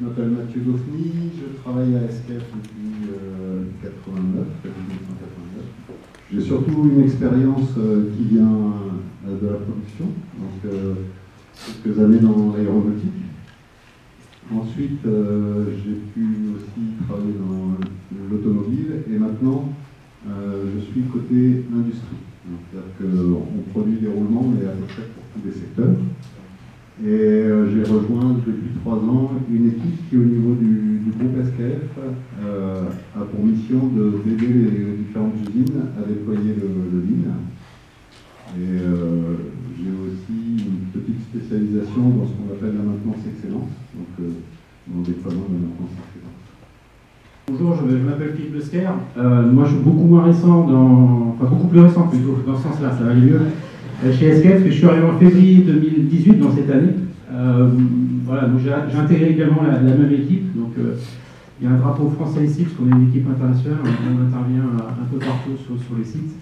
Je m'appelle Mathieu Dauphney, je travaille à SKF depuis 1989. J'ai surtout une expérience qui vient de la production, donc quelques années dans l'aéronautique. Ensuite, j'ai pu aussi travailler dans l'automobile et maintenant, je suis côté industrie. C'est-à-dire qu'on produit des roulements, mais à peu près pour tous les secteurs. Et j'ai rejoint depuis 3 ans une équipe qui, au niveau du groupe SKF, a pour mission d'aider les différentes usines à déployer le Lean. Et j'ai aussi une petite spécialisation dans ce qu'on appelle la maintenance excellence, donc dans le déploiement de la maintenance excellence. Bonjour, je m'appelle Philippe Lesquer. Moi, je suis beaucoup moins récent, enfin beaucoup plus récent plutôt, dans ce sens-là, ça va aller mieux. Chez SKF, je suis arrivé en février 2018, dans cette année. Voilà, donc j'ai intégré également la même équipe. Donc, il y a un drapeau français ici, parce qu'on est une équipe internationale, on intervient un peu partout sur les sites.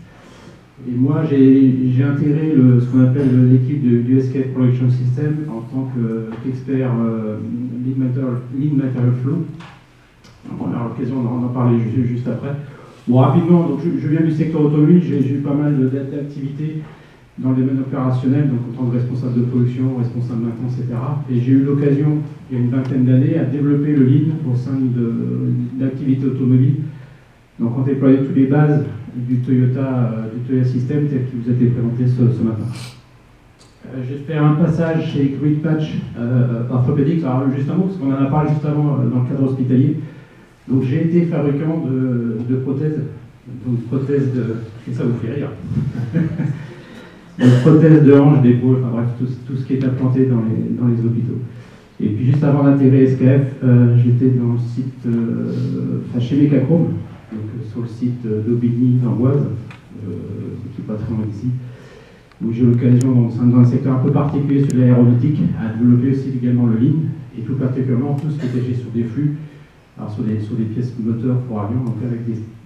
Et moi, j'ai intégré ce qu'on appelle l'équipe du SKF Production System en tant qu'expert Lean Material Flow. On aura l'occasion d'en parler juste après. Bon, rapidement, donc je viens du secteur automobile, j'ai eu pas mal d'activités dans le domaine opérationnel, donc en tant que responsable de production, responsable de maintenance, etc. Et j'ai eu l'occasion, il y a une vingtaine d'années, à développer le Lean au sein d'activités automobiles. Donc on déployait toutes les bases du Toyota System tel qu'il vous a été présenté ce matin. J'ai fait un passage chez Greenpatch Orthopedics, alors juste un mot, parce qu'on en a parlé juste avant dans le cadre hospitalier. Donc j'ai été fabricant de prothèses, donc prothèses de... et ça vous fait rire. Prothèses de hanche, d'épaule, enfin bref, tout ce qui est implanté dans les hôpitaux. Et puis juste avant d'intégrer SKF, j'étais dans le site, chez Mecachrome, donc sur le site d'Aubigny, d'Amboise, qui est pas très loin d'ici, où j'ai eu l'occasion, dans un secteur un peu particulier sur l'aéronautique, à développer aussi également le Lean, et tout particulièrement tout ce qui était gestion des flux, alors sur des pièces moteurs pour avion, donc avec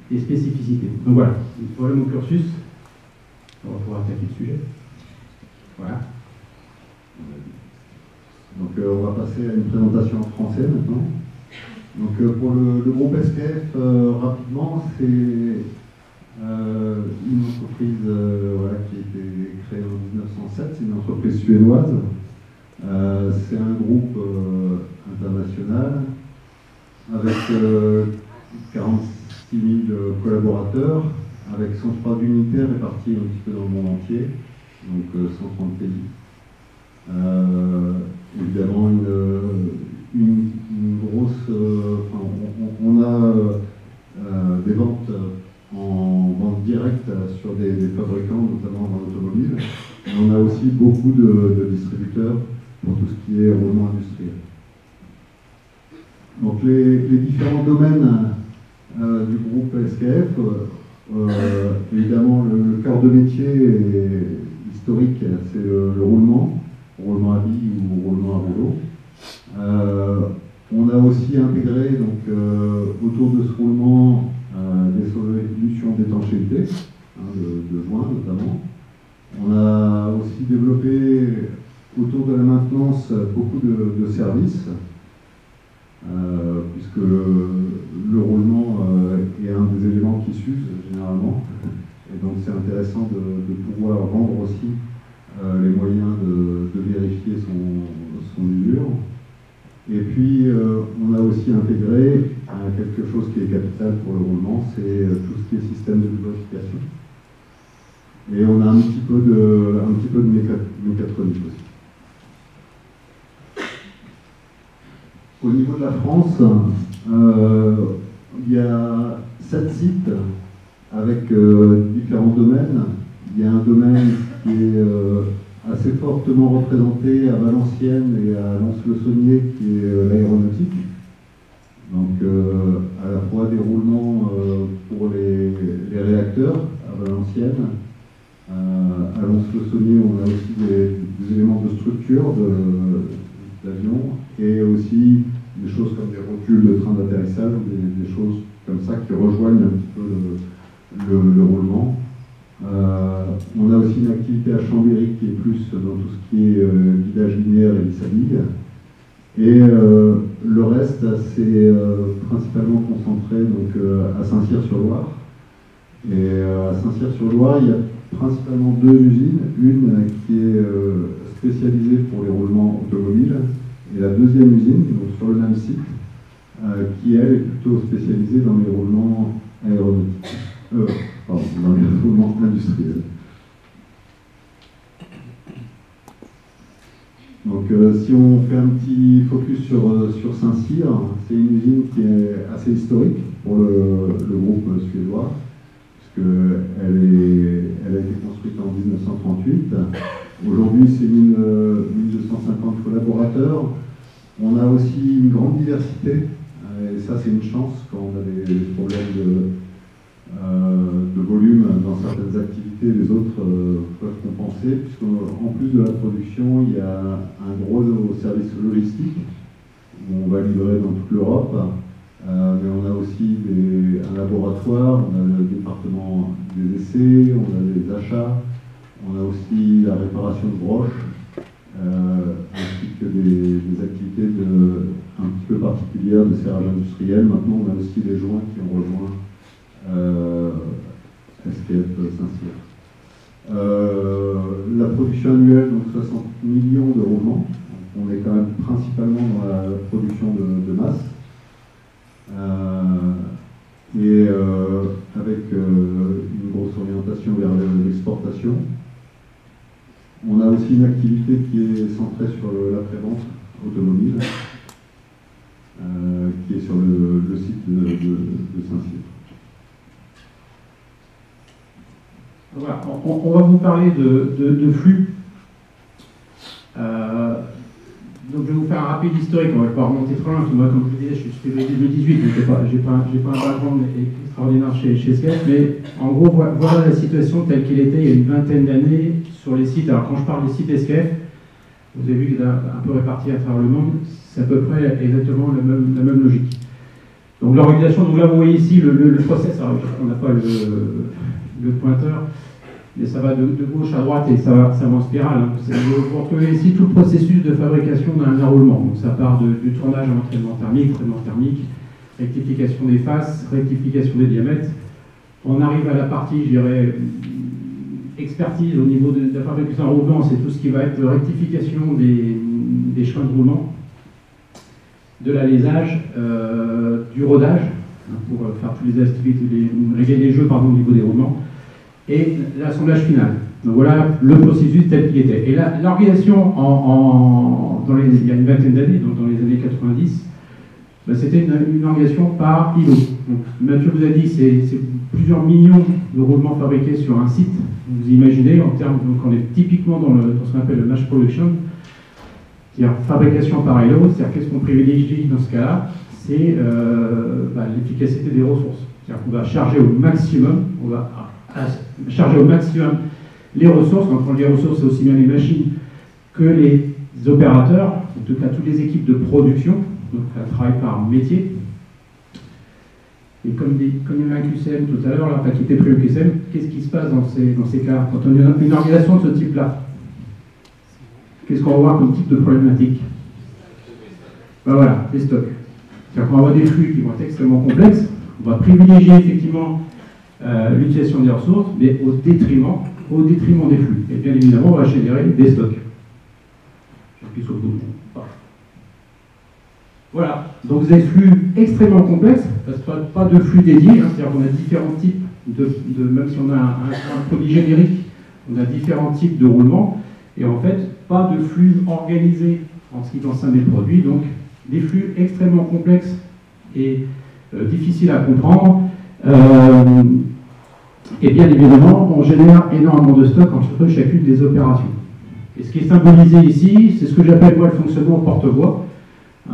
des spécificités. Donc voilà mon cursus. On va pouvoir attaquer le sujet. Voilà. Donc on va passer à une présentation en français maintenant. Donc pour le groupe SKF, rapidement, c'est une entreprise qui a été créée en 1907, c'est une entreprise suédoise. C'est un groupe international avec 46 000 collaborateurs, avec 103 unités réparties un petit peu dans le monde entier, donc 130 pays. Évidemment, une grosse... on a des ventes en vente directe sur des fabricants, notamment dans l'automobile, mais on a aussi beaucoup de distributeurs pour tout ce qui est roulement industriel. Donc les différents domaines du groupe SKF, évidemment, le cœur de métier historique, c'est le roulement à billes ou roulement à rouleau. On a aussi intégré autour de ce roulement des solutions d'étanchéité, de joints notamment. On a aussi développé autour de la maintenance beaucoup de services, puisque le roulement est un des éléments qui s'use généralement, et donc c'est intéressant de pouvoir rendre aussi les moyens de vérifier son usure. Et puis on a aussi intégré quelque chose qui est capital pour le roulement, c'est tout ce qui est système de lubrification. Et on a un petit peu de mécatronique aussi. Au niveau de la France, il y a 7 sites avec différents domaines. Il y a un domaine qui est assez fortement représenté à Valenciennes et à Lons-le-Saunier, qui est l'aéronautique. Donc à la fois des roulements pour les réacteurs à Valenciennes. À Lons-le-Saunier, on a aussi des éléments de structure d'avion et aussi des choses comme des rotules de train d'atterrissage, des choses comme ça qui rejoignent un petit peu le roulement. On a aussi une activité à Chambéry qui est plus dans tout ce qui est guidage linéaire et vis-à-vis. Et le reste, c'est principalement concentré donc, à Saint-Cyr-sur-Loire. Et à Saint-Cyr-sur-Loire, il y a principalement deux usines. Une qui est spécialisée pour les roulements automobiles, et la deuxième usine, donc sur le même site, qui elle est plutôt spécialisée dans les roulements aéronautiques. Pardon, dans les roulements industriels. Donc si on fait un petit focus sur Saint-Cyr, c'est une usine qui est assez historique pour le groupe suédois, puisqu'elle a été construite en 1938. Aujourd'hui, c'est 1250 collaborateurs. On a aussi une grande diversité, et ça c'est une chance quand on a des problèmes de volume dans certaines activités, les autres peuvent compenser, puisqu'en plus de la production, il y a un gros service logistique où on va livrer dans toute l'Europe, mais on a aussi un laboratoire, on a le département des essais, on a des achats, on a aussi la réparation de broches, ainsi que des activités un petit peu particulières de serrage industriel. Maintenant, on a aussi les joints qui ont rejoint SKF Saint-Cyr. La production annuelle, donc 60 millions de roulements. On est quand même principalement dans la production de masse. Et avec une grosse orientation vers l'exportation. On a aussi une activité qui est centrée sur l'après-vente automobile, qui est sur le site de Saint-Cyr. Voilà, on va vous parler de flux. Donc je vais vous faire un rapide historique, on ne va pas remonter trop loin, parce que moi, comme je vous disais, je suis février 2018, donc je n'ai pas un background extraordinaire chez SKF, mais en gros, voilà la situation telle qu'elle était il y a une vingtaine d'années sur les sites. Alors quand je parle des sites SKF, vous avez vu qu'il est un peu réparti à travers le monde, c'est à peu près exactement la même logique. Donc l'organisation, donc là vous voyez ici le process, alors on n'a pas le pointeur, mais ça va de gauche à droite et ça va en spirale. Hein. Vous retrouvez ici tout le processus de fabrication d'un roulement. Donc ça part du tournage en entraînement thermique, rectification des faces, rectification des diamètres. On arrive à la partie, je dirais, expertise au niveau de la fabrication d'un roulement, c'est tout ce qui va être de rectification des chemins de roulement, de l'alésage, du rodage, hein, pour faire toutes les activités, régler les jeux au niveau des roulements, et l'assemblage final. Donc voilà le processus tel qu'il était. Et l'organisation, il y a une vingtaine d'années, donc dans les années 90, c'était une organisation par îlot. Donc, Mathieu vous a dit c'est plusieurs millions de roulements fabriqués sur un site. Vous imaginez, en termes, donc on est typiquement dans ce qu'on appelle le mass production, c'est-à-dire fabrication par îlot, c'est-à-dire qu'est-ce qu'on privilégie dans ce cas-là, c'est l'efficacité des ressources. C'est-à-dire qu'on va charger au maximum, les ressources. Quand on dit ressources, c'est aussi bien les machines que les opérateurs, en tout cas toutes les équipes de production, donc elles travaillent par métier. Et comme il y avait un QCM tout à l'heure, qui était pris au QCM, qu'est-ce qui se passe dans ces cas quand on a une organisation de ce type-là? Qu'est-ce qu'on va voir comme type de problématique? Voilà, les stocks. C'est-à-dire qu'on va avoir des flux qui vont être extrêmement complexes. On va privilégier effectivement l'utilisation des ressources, mais au détriment des flux. Et bien évidemment, on va générer des stocks. J'appuie sur le bouton. Voilà, donc vous avez des flux extrêmement complexes, parce que pas de flux dédié, hein, c'est-à-dire qu'on a différents types même si on a un produit générique, on a différents types de roulements, et en fait, pas de flux organisé en ce qui concerne les produits, donc des flux extrêmement complexes et difficiles à comprendre. Et bien évidemment, on génère énormément de stock entre chacune des opérations. Et ce qui est symbolisé ici, c'est ce que j'appelle moi le fonctionnement au porte-voix.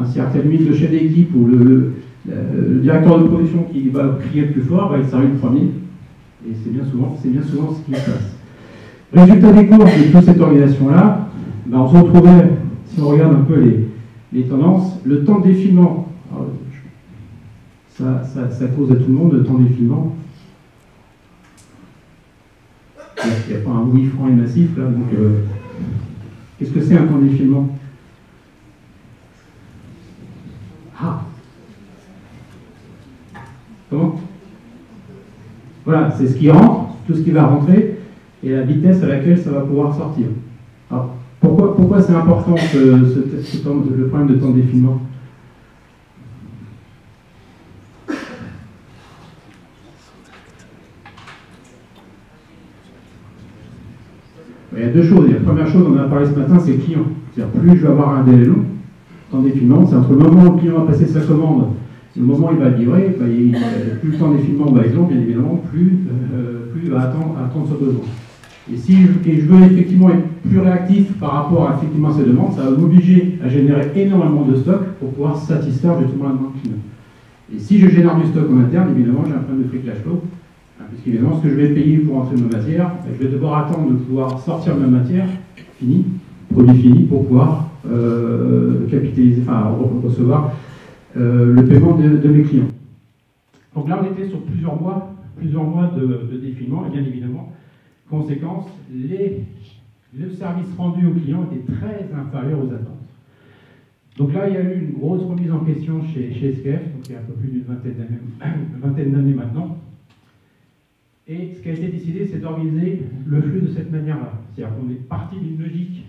C'est-à-dire qu'à la limite, le chef d'équipe ou le directeur de production qui va crier le plus fort, il s'arrive le premier. Et c'est bien souvent ce qui se passe. Résultat des courses de toute cette organisation-là, on se retrouvait, si on regarde un peu les tendances, le temps de défilement. Ça cause à tout le monde le temps de défilement. Il n'y a pas un oui franc et massif là, donc qu'est-ce que c'est un temps de défilement? Voilà, c'est ce qui rentre, tout ce qui va rentrer, et la vitesse à laquelle ça va pouvoir sortir. Alors, pourquoi c'est important le problème de temps de défilement? Il y a deux choses. La première chose, on en a parlé ce matin, c'est le client. C'est-à-dire, plus je vais avoir un délai long, temps de défilement, c'est entre le moment où le client va passer sa commande et le moment où il va livrer, plus le temps de défilement va être long, bien évidemment, plus il va attendre ce besoin. Et si je veux effectivement être plus réactif par rapport à effectivement ces demandes, ça va m'obliger à générer énormément de stock pour pouvoir satisfaire justement la demande client. Et si je génère du stock en interne, évidemment, j'ai un problème de free cash flow. Puisqu'évidemment, ce que je vais payer pour entrer ma matière, je vais devoir attendre de pouvoir sortir ma matière, produit fini, pour pouvoir capitaliser, enfin recevoir le paiement de mes clients. Donc là, on était sur plusieurs mois de défilement, et bien évidemment, conséquence, le service rendu aux clients était très inférieur aux attentes. Donc là, il y a eu une grosse remise en question chez SKF, donc il y a un peu plus d'une vingtaine d'années maintenant. Et ce qui a été décidé, c'est d'organiser le flux de cette manière-là. C'est-à-dire qu'on est parti d'une logique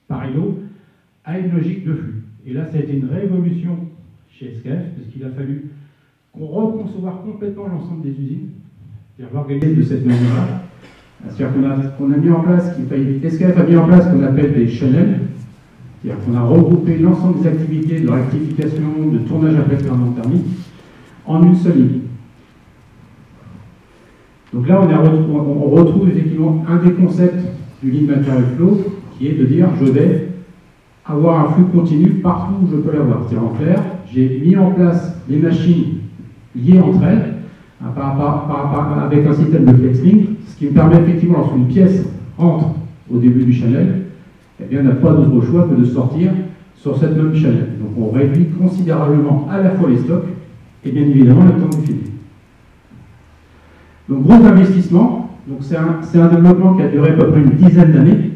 par îlot à une logique de flux. Et là, ça a été une révolution chez SKF, parce qu'il a fallu qu'on reconcevoir complètement l'ensemble des usines, c'est-à-dire l'organiser de cette manière-là. C'est-à-dire qu'on a mis en place, SKF a mis en place ce qu'on appelle des channels, c'est-à-dire qu'on a regroupé l'ensemble des activités de rectification, de tournage après traitement thermique en une seule ligne. Donc là, on retrouve effectivement un des concepts du Lean Material Flow, qui est de dire je vais avoir un flux continu partout où je peux l'avoir. C'est-à-dire en clair, j'ai mis en place des machines liées entre elles, avec un système de FlexLink, ce qui me permet effectivement, lorsqu'une pièce entre au début du channel, eh bien, on n'a pas d'autre choix que de sortir sur cette même channel. Donc on réduit considérablement à la fois les stocks et bien évidemment le temps de défilé. Donc gros investissement, c'est un développement qui a duré à peu près une dizaine d'années.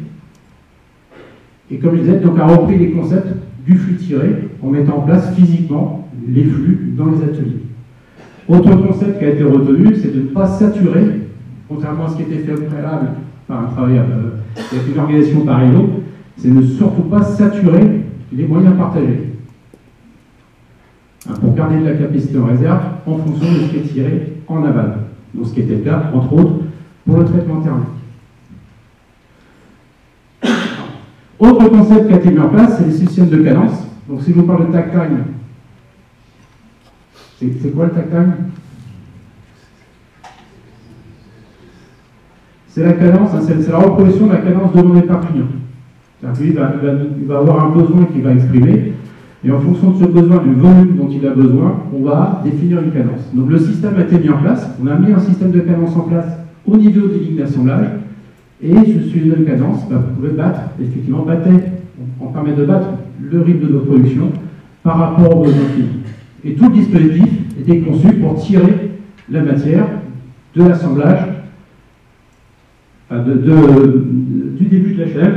Et comme je disais, donc a repris les concepts du flux tiré en mettant en place physiquement les flux dans les ateliers. Autre concept qui a été retenu, c'est de ne pas saturer, contrairement à ce qui était fait au préalable par un travail avec une organisation par îlot, c'est ne surtout pas saturer les moyens partagés. Pour garder de la capacité en réserve en fonction de ce qui est tiré en aval. Donc, ce qui était le cas, entre autres, pour le traitement thermique. Autre concept qui a été mis en place, c'est les systèmes de cadence. Donc, si je vous parle de takt time, c'est quoi le takt time? C'est la cadence, c'est la reproduction de la cadence demandée par le client. C'est-à-dire qu'il va avoir un besoin qu'il va exprimer, et en fonction de ce besoin, du volume dont il a besoin, on va définir une cadence. Donc le système a été mis en place, on a mis un système de cadence en place au niveau des lignes d'assemblage, et ce système de cadence, vous pouvez on permet de battre le rythme de notre production par rapport aux besoins clients. Et tout le dispositif était conçu pour tirer la matière de l'assemblage, du début de la chaîne,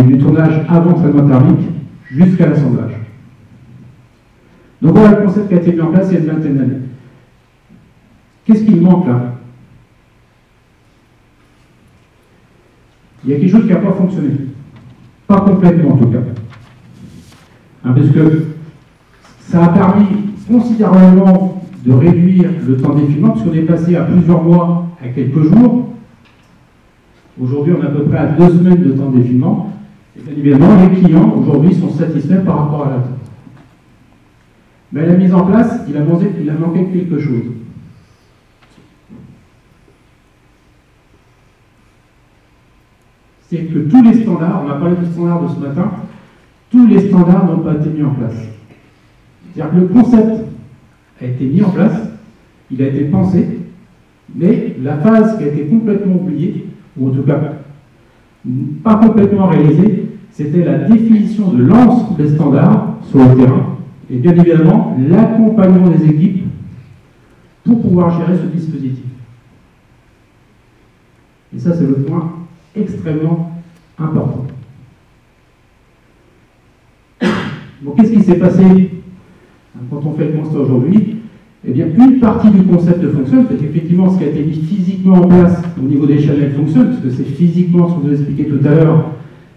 du tournage avant traitement thermique jusqu'à l'assemblage. Donc voilà le concept qui a été mis en place il y a une vingtaine d'années. Qu'est-ce qui manque là? Il y a quelque chose qui n'a pas fonctionné. Pas complètement en tout cas. Parce que ça a permis considérablement de réduire le temps d'effilement, puisqu'on est passé à plusieurs mois à quelques jours. Aujourd'hui, on est à peu près à 2 semaines de temps d'effilement. Et bien évidemment, les clients aujourd'hui sont satisfaits par rapport à l'attente. Mais à la mise en place, il a manqué quelque chose. C'est que tous les standards, on a parlé des standards de ce matin, tous les standards n'ont pas été mis en place. C'est-à-dire que le concept a été mis en place, il a été pensé, mais la phase qui a été complètement oubliée, ou en tout cas pas complètement réalisée, c'était la définition de l'ensemble des standards sur le terrain, et bien évidemment l'accompagnement des équipes pour pouvoir gérer ce dispositif. Et ça, c'est le point extrêmement important. Bon, qu'est-ce qui s'est passé quand on fait le constat aujourd'hui? Eh bien, une partie du concept fonctionne, parce qu'effectivement, ce qui a été mis physiquement en place au niveau des channels fonctionne, parce que c'est physiquement, ce que je vous ai expliqué tout à l'heure,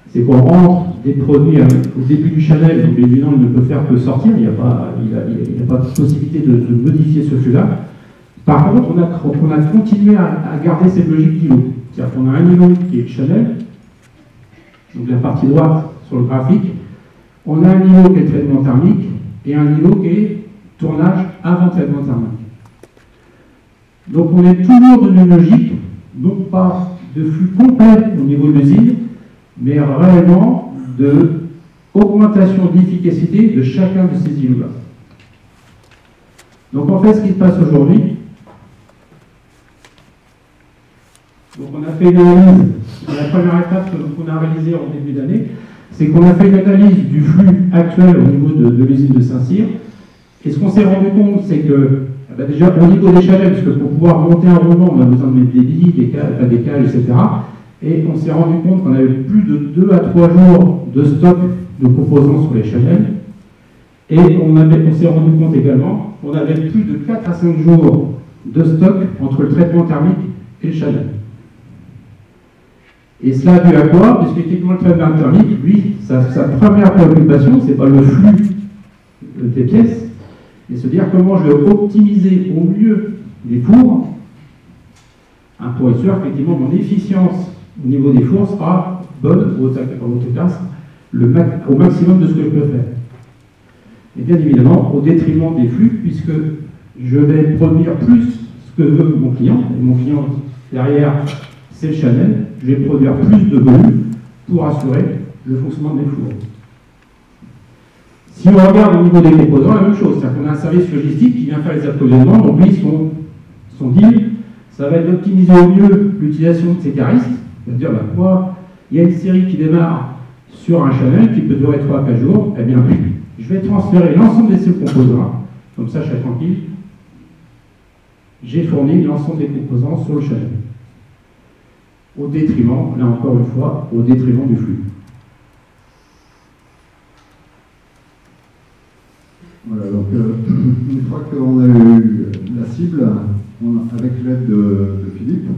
c'est qu'on rentre des produits au début du channel, donc évidemment, il ne peut faire que sortir, il n'y a pas de possibilité de modifier ce flux-là. Par contre, on a continué à garder cette logique d'îlot. C'est-à-dire qu'on a un îlot qui est le channel, donc la partie droite sur le graphique, on a un îlot qui est le traitement thermique, et un îlot qui est tournage avant traitement thermique. Donc on est toujours dans une logique, non pas de flux complet au niveau de l'usine, mais réellement de augmentation d'efficacité de chacun de ces îlots-là. Donc en fait, ce qui se passe aujourd'hui, donc on a fait une analyse, la première étape qu'on a réalisée en début d'année, c'est qu'on a fait une analyse du flux actuel au niveau de l'usine de Saint-Cyr. Et ce qu'on s'est rendu compte, c'est que, déjà au niveau des channels, parce que pour pouvoir monter un roulement, on a besoin de mettre des billes, des cales, etc. Et on s'est rendu compte qu'on avait plus de 2 à 3 jours de stock de composants sur les channels. Et on s'est rendu compte également qu'on avait plus de 4 à 5 jours de stock entre le traitement thermique et le channel. Et cela a dû à quoi? Parce qu'effectivement, le traitement thermique, lui, sa première préoccupation, ce n'est pas le flux des pièces, mais se dire comment je vais optimiser au mieux les fours, pour être sûr qu'effectivement mon efficience au niveau des fours sera bonne, au maximum de ce que je peux faire. Et bien évidemment, au détriment des flux, puisque je vais produire plus ce que veut mon client, et mon client derrière, c'est le channel, je vais produire plus de volume pour assurer le fonctionnement des fours. Si on regarde au niveau des composants, la même chose, c'est-à-dire qu'on a un service logistique qui vient faire les approvisionnements, donc lui, son deal, ça va être d'optimiser au mieux l'utilisation de ces caristes, c'est-à-dire, moi, il y a une série qui démarre sur un channel qui peut durer 3 à 4 jours, eh bien, je vais transférer l'ensemble de ces composants, comme ça, je suis tranquille, j'ai fourni l'ensemble des composants sur le channel. Au détriment, là encore une fois, au détriment du flux. Voilà, donc une fois qu'on a eu la cible, avec l'aide de Philippe,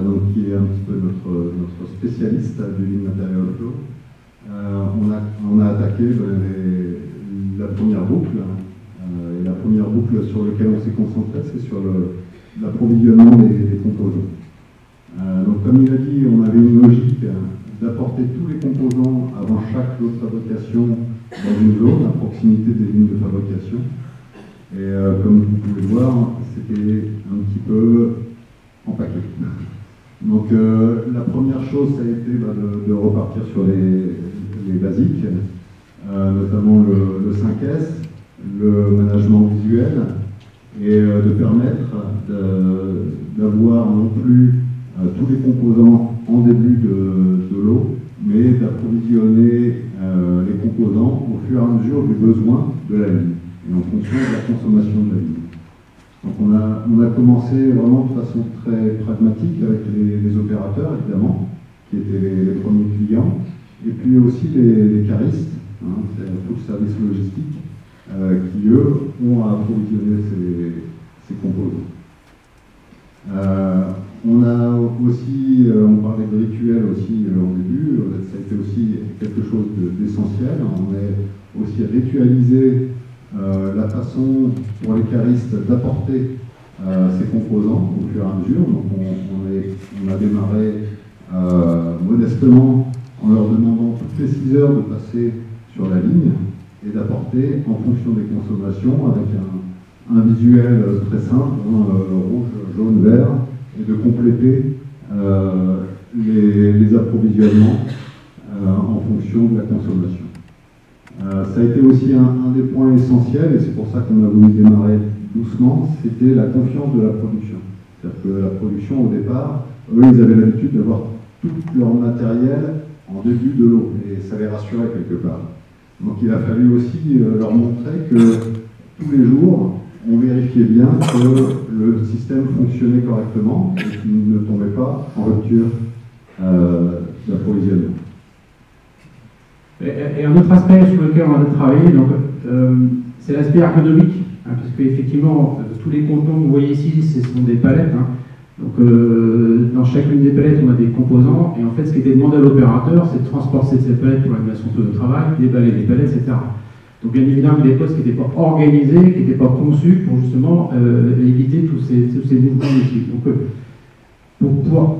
donc, qui est un petit peu notre spécialiste du Lean Material Flow, on a attaqué la première boucle. Et la première boucle sur laquelle on s'est concentré, c'est sur l'approvisionnement des composants. Donc comme il a dit, on avait une logique d'apporter tous les composants avant chaque lot de fabrication dans une zone, à proximité des lignes de fabrication. Et comme vous pouvez voir, c'était un petit peu empaqué. Donc la première chose, ça a été de repartir sur les basiques, notamment le 5S, le management visuel, et de permettre d'avoir non plus tous les composants en début de lot, mais d'approvisionner les composants au fur et à mesure du besoin de la ligne, et en fonction de la consommation de la ligne. Donc on a commencé vraiment de façon très pragmatique avec les opérateurs, évidemment, qui étaient les premiers clients, et puis aussi les caristes, c'est tout le service logistique, qui eux ont à approvisionner ces composants. On a aussi, on parlait de rituel aussi au début, ça a été aussi quelque chose d'essentiel. On a aussi ritualisé la façon pour les caristes d'apporter ces composants au fur et à mesure. Donc on a démarré modestement en leur demandant toutes les 6 heures de passer sur la ligne et d'apporter en fonction des consommations avec un visuel très simple, rouge, jaune, vert, et de compléter les approvisionnements en fonction de la consommation. Ça a été aussi un des points essentiels, et c'est pour ça qu'on a voulu démarrer doucement, c'était la confiance de la production. C'est-à-dire que la production, au départ, eux, ils avaient l'habitude d'avoir tout leur matériel en début de lot, et ça les rassurait quelque part. Donc il a fallu aussi leur montrer que tous les jours, on vérifiait bien que le système fonctionnait correctement et qu'il ne tombait pas en rupture d'approvisionnement. Et un autre aspect sur lequel on a travaillé, c'est l'aspect ergonomique parce qu'effectivement, tous les contenants que vous voyez ici, ce sont des palettes. Donc, dans chacune des palettes, on a des composants, et en fait, ce qui était demandé à l'opérateur, c'est de transporter ces palettes pour l'animation de travail, déballer les palettes, etc. Donc, bien évidemment, des postes qui n'étaient pas organisés, qui n'étaient pas conçus pour justement éviter tous ces mouvements inutiles. Donc, pour pouvoir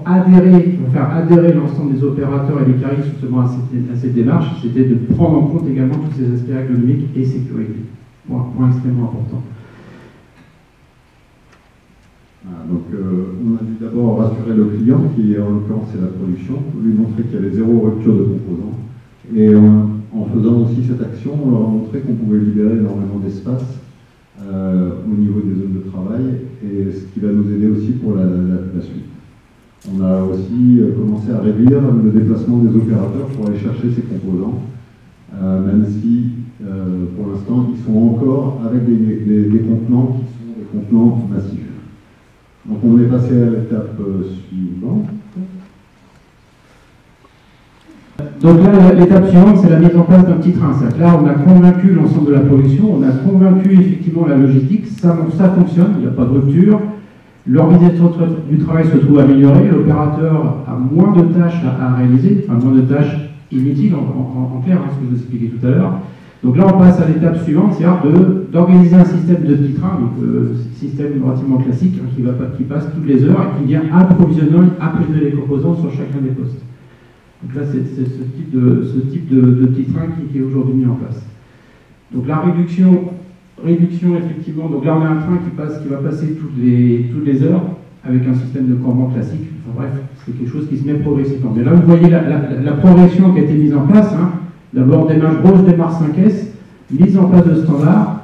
faire adhérer l'ensemble des opérateurs et des carrières justement à cette démarche, c'était de prendre en compte également tous ces aspects ergonomiques et sécurité. Point extrêmement important. Donc, on a dû d'abord rassurer le client, qui en l'occurrence c'est la production, lui montrer qu'il y avait zéro rupture de composants. Et en faisant aussi cette action, on leur a montré qu'on pouvait libérer énormément d'espace au niveau des zones de travail, et ce qui va nous aider aussi pour la suite. On a aussi commencé à réduire le déplacement des opérateurs pour aller chercher ces composants, même si pour l'instant ils sont encore avec des contenants qui sont des contenants massifs. Donc on est passé à l'étape suivante. Donc là, l'étape suivante, c'est la mise en place d'un petit train. C'est-à-dire que là, on a convaincu l'ensemble de la production, on a convaincu effectivement la logistique, ça fonctionne, il n'y a pas de rupture. L'organisation du travail se trouve améliorée, l'opérateur a moins de tâches à réaliser, enfin moins de tâches inutiles en clair, ce que je vous expliquais tout à l'heure. Donc là, on passe à l'étape suivante, c'est-à-dire d'organiser un système de petits trains, donc système relativement classique, qui passe toutes les heures et qui vient approvisionner les composants sur chacun des postes. Donc là, c'est ce type de petit train qui est aujourd'hui mis en place. Donc la réduction effectivement, donc là on a un train qui va passer toutes les heures avec un système de Kanban classique. Enfin bref, c'est quelque chose qui se met progressivement. Mais là vous voyez la progression qui a été mise en place. D'abord grosse démarche 5S, mise en place de standards,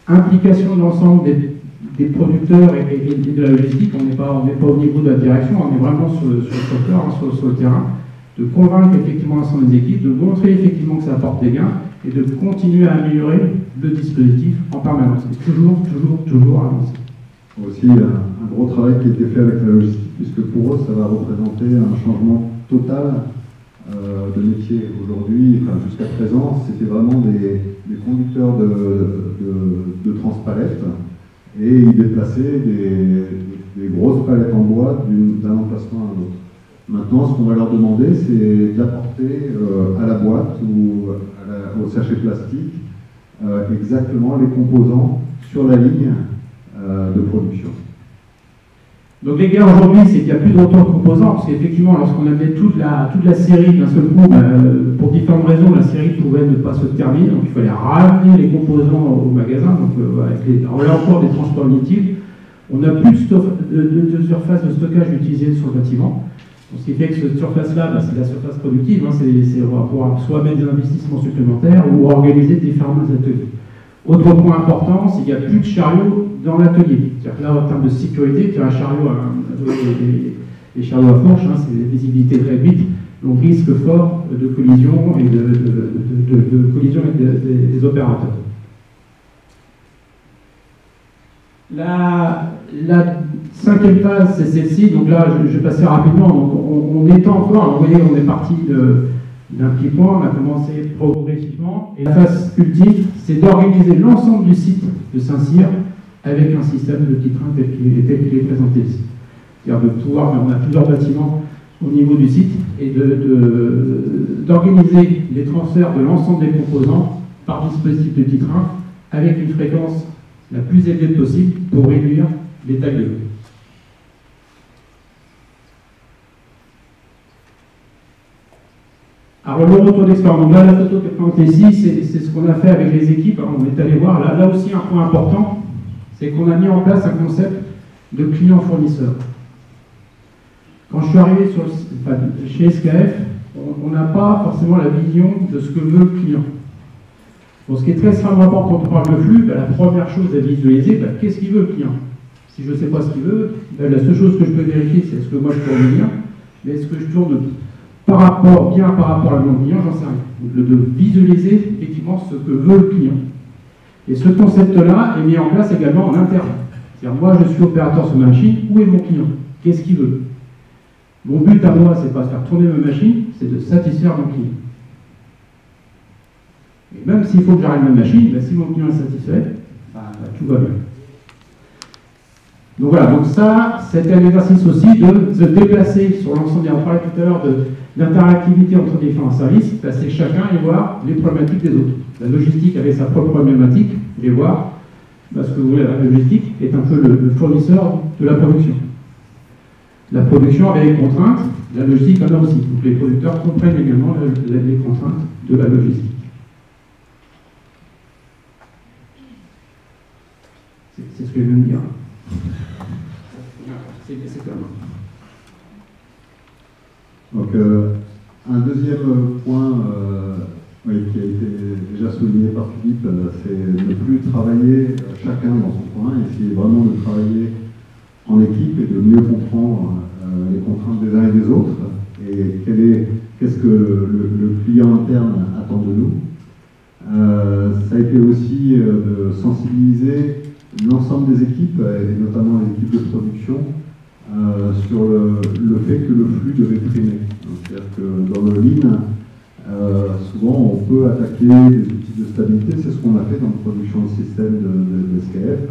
implication de l'ensemble des producteurs et de la logistique. On n'est pas au niveau de la direction, on est vraiment sur le secteur, sur le terrain, de convaincre effectivement l'ensemble des équipes, de montrer effectivement que ça apporte des gains et de continuer à améliorer le dispositif en permanence. Et toujours avancer. Aussi un gros travail qui a été fait avec la logistique, puisque pour eux ça va représenter un changement total de métier. Aujourd'hui, enfin jusqu'à présent, c'était vraiment des conducteurs de transpalettes, et ils déplaçaient des grosses palettes en bois d'un emplacement à un autre. Maintenant, ce qu'on va leur demander, c'est d'apporter à la boîte ou au sachet plastique exactement les composants sur la ligne de production. Donc les gars, aujourd'hui, c'est qu'il n'y a plus de retour de composants, parce qu'effectivement, lorsqu'on avait toute la série d'un seul coup, pour différentes raisons, la série pouvait ne pas se terminer, donc il fallait ramener les composants au magasin, donc là encore des transports inutiles. On n'a plus de surface de stockage utilisée sur le bâtiment. Ce qui fait que cette surface-là, c'est la surface productive, on va pouvoir soit mettre des investissements supplémentaires ou organiser différents ateliers. Autre point important, c'est qu'il n'y a plus de chariot dans l'atelier. C'est-à-dire que là, en termes de sécurité, tu as un chariot, les chariots à fourche, c'est des visibilités réduites, donc risque fort de collision et de collision avec des opérateurs. La cinquième phase, c'est celle-ci. Donc là, je vais passer rapidement. Donc on étend encore. Vous voyez, on est parti d'un petit point. On a commencé progressivement. Et la phase ultime, c'est d'organiser l'ensemble du site de Saint-Cyr avec un système de petits trains tel qu'il est présenté ici. C'est-à-dire de pouvoir, on a plusieurs bâtiments au niveau du site, et d'organiser les transferts de l'ensemble des composants par dispositif de petits trains avec une fréquence la plus élevée possible pour réduire les tailles de l'eau. Alors le retour d'expérience, donc là la photo qui est présentée ici, c'est ce qu'on a fait avec les équipes. Alors, on est allé voir, là aussi un point important, c'est qu'on a mis en place un concept de client-fournisseur. Quand je suis arrivé chez SKF, on n'a pas forcément la vision de ce que veut le client. Bon, ce qui est très extrêmement important quand on parle de flux, la première chose à visualiser, qu'est-ce qu'il veut le client? Si je ne sais pas ce qu'il veut, la seule chose que je peux vérifier, c'est est-ce que moi je tourne bien, mais est-ce que je tourne bien par rapport à mon client, j'en sais rien. Donc, de visualiser effectivement ce que veut le client. Et ce concept-là est mis en place également en interne. C'est-à-dire, moi je suis opérateur sur ma machine, où est mon client? Qu'est-ce qu'il veut? Mon but à moi, c'est pas de faire tourner ma machine, c'est de satisfaire mon client. Et même s'il faut que j'arrête ma machine, si mon client est satisfait, tout va bien. Donc voilà, donc ça, c'était un exercice aussi de se déplacer sur l'ensemble, on parlait tout à l'heure d'interactivité entre différents services, placer chacun et voir les problématiques des autres. La logistique avait sa propre problématique, et voir, parce que vous voyez, la logistique est un peu le fournisseur de la production. La production avait des contraintes, la logistique en a aussi. Donc les producteurs comprennent également les contraintes de la logistique. C'est ce que je viens de dire. C'est clair. Donc, un deuxième point oui, qui a été déjà souligné par Philippe, c'est ne plus travailler chacun dans son coin, essayer vraiment de travailler en équipe et de mieux comprendre les contraintes des uns et des autres et qu'est-ce que le client interne attend de nous. Ça a été aussi de sensibiliser l'ensemble des équipes, et notamment les équipes de production, sur le fait que le flux devait primer. C'est-à-dire que dans le Lean, souvent on peut attaquer des outils de stabilité, c'est ce qu'on a fait dans la production de système de SKF.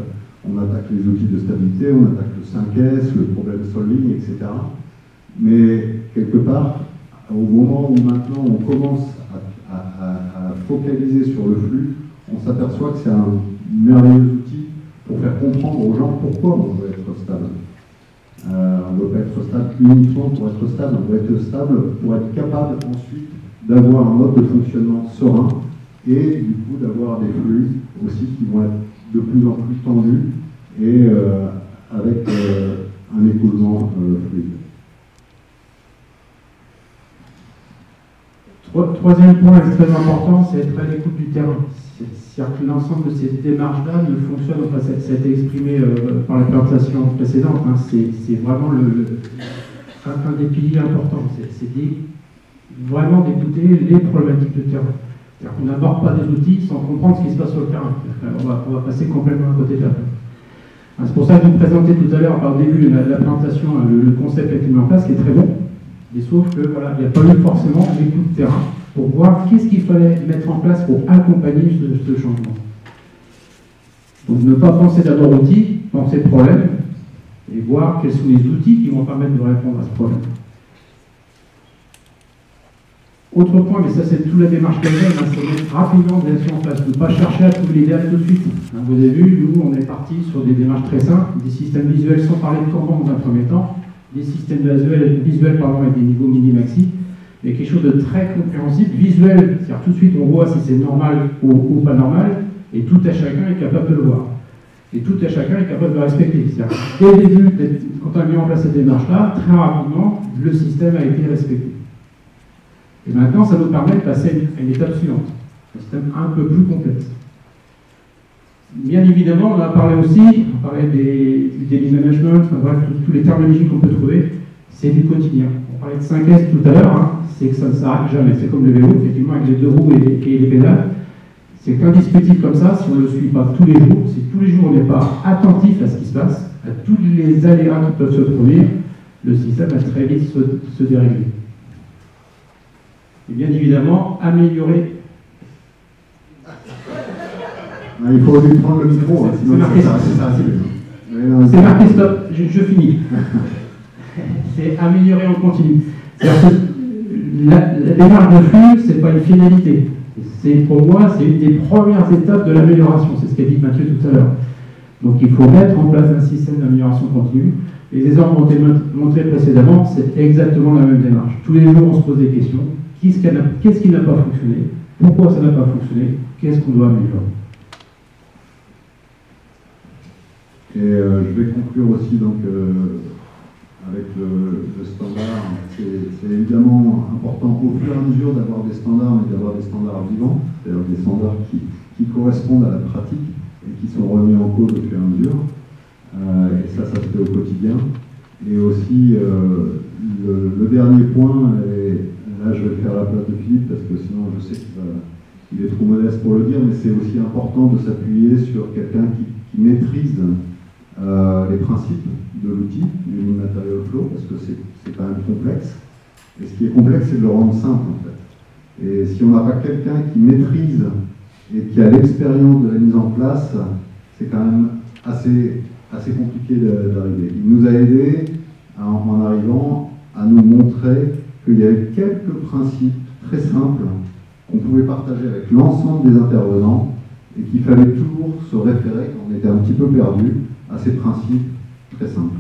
On attaque les outils de stabilité, on attaque le 5S, le problem solving, etc. Mais quelque part, au moment où maintenant on commence à focaliser sur le flux, on s'aperçoit que c'est un merveilleux outil pour faire comprendre aux gens pourquoi on veut être stable. On ne veut pas être stable uniquement pour être stable, on veut être stable pour être capable ensuite d'avoir un mode de fonctionnement serein et du coup d'avoir des flux aussi qui vont être de plus en plus tendus et avec un écoulement fluide. Troisième point extrêmement important, c'est être à l'écoute du terrain. C'est-à-dire que l'ensemble de ces démarches-là ne fonctionne pas, ça a été exprimé par la présentation précédente, hein, c'est vraiment un des piliers importants, c'est vraiment d'écouter les problématiques de terrain. C'est-à-dire qu'on n'aborde pas des outils sans comprendre ce qui se passe sur le terrain. On va passer complètement à côté de la plaque. C'est pour ça que je vous présentais tout à l'heure, par le début de la présentation, le concept qui a été mis en place, qui est très bon. Et sauf que voilà, il n'y a pas eu forcément l'écoute de terrain pour voir qu'est-ce qu'il fallait mettre en place pour accompagner ce changement. Donc ne pas penser d'abord outils, penser problème, et voir quels sont les outils qui vont permettre de répondre à ce problème. Autre point, mais ça c'est toute la démarche qu'elle fait, c'est mettre rapidement des actions en place, ne pas chercher à trouver l'idéal tout de suite. Vous avez vu, nous on est parti sur des démarches très simples, des systèmes visuels sans parler de Kanban dans un premier temps, des systèmes visuels avec des niveaux mini-maxi, mais quelque chose de très compréhensible, visuel, c'est-à-dire tout de suite on voit si c'est normal ou pas normal, et tout à chacun est capable de le voir. Et tout à chacun est capable de le respecter. C'est-à-dire dès le début, quand on a mis en place cette démarche-là, très rapidement, le système a été respecté. Et maintenant, ça nous permet de passer à une étape suivante, un système un peu plus complexe. Bien évidemment, on a parlé aussi, on parlait du daily management, enfin, bref, tous les terminologies qu'on peut trouver, c'est du quotidien. On parlait de 5S tout à l'heure, hein, c'est que ça ne s'arrête jamais. C'est comme le vélo, effectivement, avec les deux roues et les pédales. C'est qu'un dispositif comme ça, si on ne le suit pas tous les jours, si tous les jours on n'est pas attentif à ce qui se passe, à tous les aléas qui peuvent se produire, le système va très vite se dérégler. Et bien évidemment, améliorer. Il faut lui prendre le micro, sinon c'est marqué stop, je finis. C'est améliorer en continu. La démarche de flux, ce n'est pas une finalité. Pour moi, c'est une des premières étapes de l'amélioration. C'est ce qu'a dit Mathieu tout à l'heure. Donc il faut mettre en place un système d'amélioration continue. Les exemples ont été montrés précédemment, c'est exactement la même démarche. Tous les jours, on se pose des questions. Qu'est-ce qui n'a pas fonctionné? Pourquoi ça n'a pas fonctionné? Qu'est-ce qu'on doit améliorer? Et je vais conclure aussi donc, avec le standard. C'est évidemment important au fur et à mesure d'avoir des standards, mais d'avoir des standards vivants, c'est-à-dire des standards qui correspondent à la pratique et qui sont remis en cause au fur et à mesure. Et ça se fait au quotidien. Et aussi, le dernier point, et là je vais faire la place de Philippe, parce que sinon je sais qu'il est trop modeste pour le dire, mais c'est aussi important de s'appuyer sur quelqu'un qui maîtrise les principes de l'outil, du Lean Material Flow, parce que c'est quand même complexe. Et ce qui est complexe, c'est de le rendre simple, en fait. Et si on n'a pas quelqu'un qui maîtrise et qui a l'expérience de la mise en place, c'est quand même assez compliqué d'arriver. Il nous a aidés en arrivant à nous montrer qu'il y avait quelques principes très simples qu'on pouvait partager avec l'ensemble des intervenants et qu'il fallait toujours se référer quand on était un petit peu perdu à ces principes très simples.